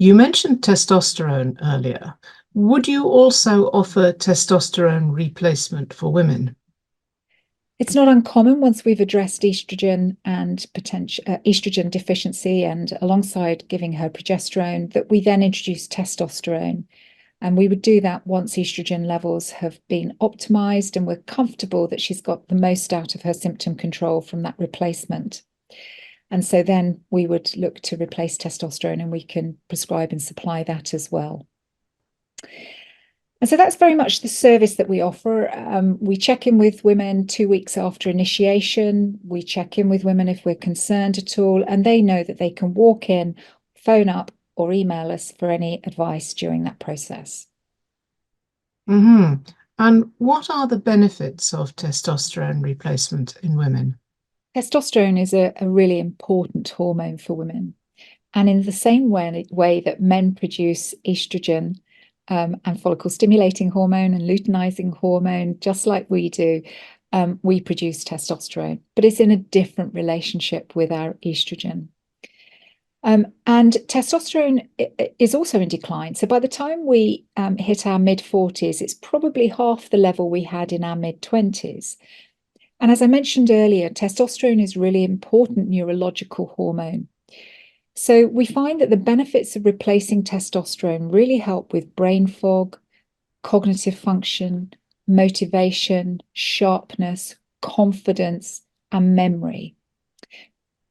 You mentioned testosterone earlier. Would you also offer testosterone replacement for women? It's not uncommon once we've addressed estrogen and potential estrogen deficiency, and alongside giving her progesterone, that we then introduce testosterone. And we would do that once estrogen levels have been optimized and we're comfortable that she's got the most out of her symptom control from that replacement. And so then we would look to replace testosterone, and we can prescribe and supply that as well. And so that's very much the service that we offer. We check in with women 2 weeks after initiation. We check in with women if we're concerned at all, and they know that they can walk in, phone up, or email us for any advice during that process. Mm-hmm. And what are the benefits of testosterone replacement in women? Testosterone is a really important hormone for women. And in the same way that men produce estrogen and follicle stimulating hormone and luteinizing hormone, just like we do, we produce testosterone, but it's in a different relationship with our estrogen. And testosterone is also in decline. So by the time we hit our mid-40s, it's probably half the level we had in our mid-20s. And as I mentioned earlier, testosterone is really important neurological hormone. So we find that the benefits of replacing testosterone really help with brain fog, cognitive function, motivation, sharpness, confidence, and memory.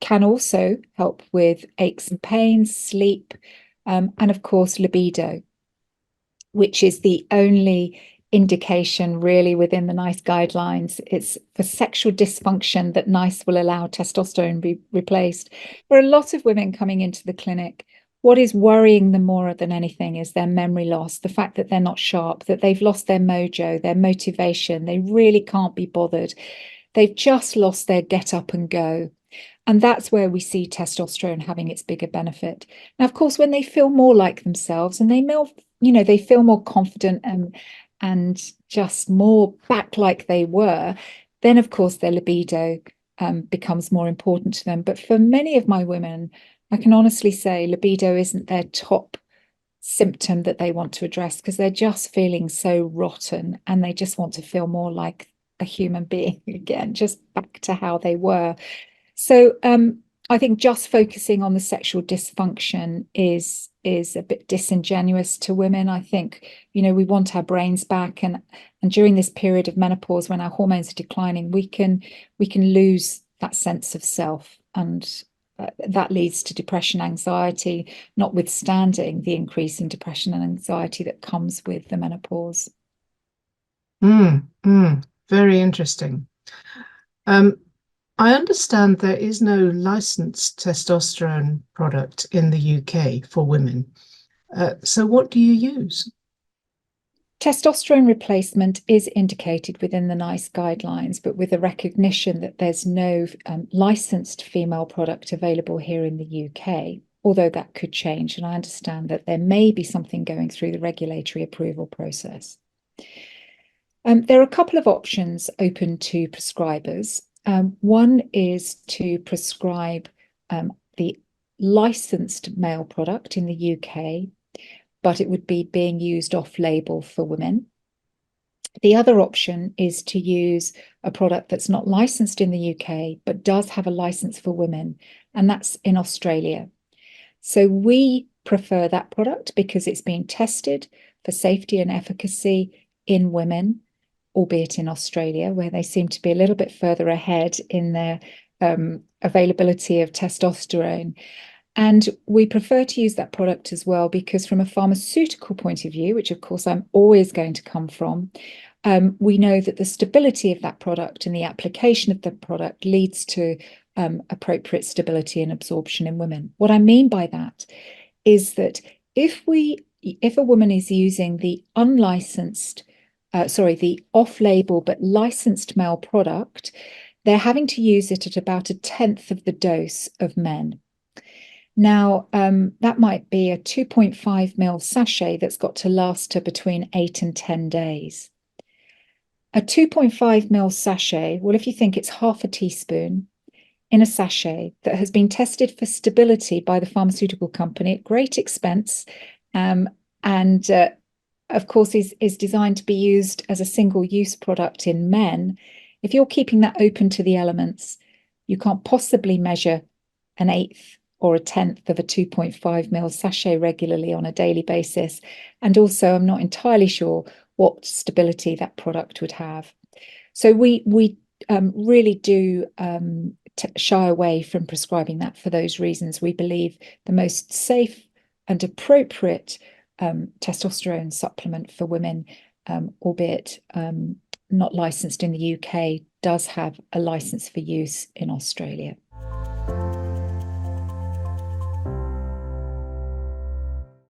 Can also help with aches and pains, sleep, and of course, libido, which is the only indication really within the NICE guidelines. It's for sexual dysfunction that NICE will allow testosterone be replaced. For a lot of women coming into the clinic, what is worrying them more than anything is their memory loss, the fact that they're not sharp, that they've lost their mojo, their motivation, they really can't be bothered. They've just lost their get up and go. And that's where we see testosterone having its bigger benefit. Now, of course, when they feel more like themselves and they feel more confident and just more back like they were, then of course their libido becomes more important to them. But for many of my women, I can honestly say libido isn't their top symptom that they want to address, because they're just feeling so rotten and they just want to feel more like a human being again, just back to how they were. So I think just focusing on the sexual dysfunction is a bit disingenuous to women. I think, we want our brains back, and during this period of menopause, when our hormones are declining, we can lose that sense of self, and that leads to depression, anxiety, notwithstanding the increase in depression and anxiety that comes with the menopause. Very interesting. I understand there is no licensed testosterone product in the UK for women. So what do you use? Testosterone replacement is indicated within the NICE guidelines, but with a recognition that there's no licensed female product available here in the UK, although that could change. And I understand that there may be something going through the regulatory approval process. There are a couple of options open to prescribers. One is to prescribe the licensed male product in the UK, but it would be being used off-label for women. The other option is to use a product that's not licensed in the UK, but does have a license for women, and that's in Australia. So we prefer that product because it's been tested for safety and efficacy in women, albeit in Australia, where they seem to be a little bit further ahead in their availability of testosterone. And we prefer to use that product as well because from a pharmaceutical point of view, which of course I'm always going to come from, we know that the stability of that product and the application of the product leads to appropriate stability and absorption in women. What I mean by that is that if a woman is using the the off-label but licensed male product, they're having to use it at about 1/10 of the dose of men. Now, that might be a 2.5 ml sachet that's got to last her between 8 and 10 days. A 2.5 ml sachet, well, if you think it's half a teaspoon, in a sachet that has been tested for stability by the pharmaceutical company at great expense, and of course is designed to be used as a single-use product in men, if you're keeping that open to the elements, you can't possibly measure an eighth or a tenth of a 2.5 ml sachet regularly on a daily basis. And also, I'm not entirely sure what stability that product would have. So we really do shy away from prescribing that for those reasons. We believe the most safe and appropriate testosterone supplement for women, albeit not licensed in the UK, does have a license for use in Australia.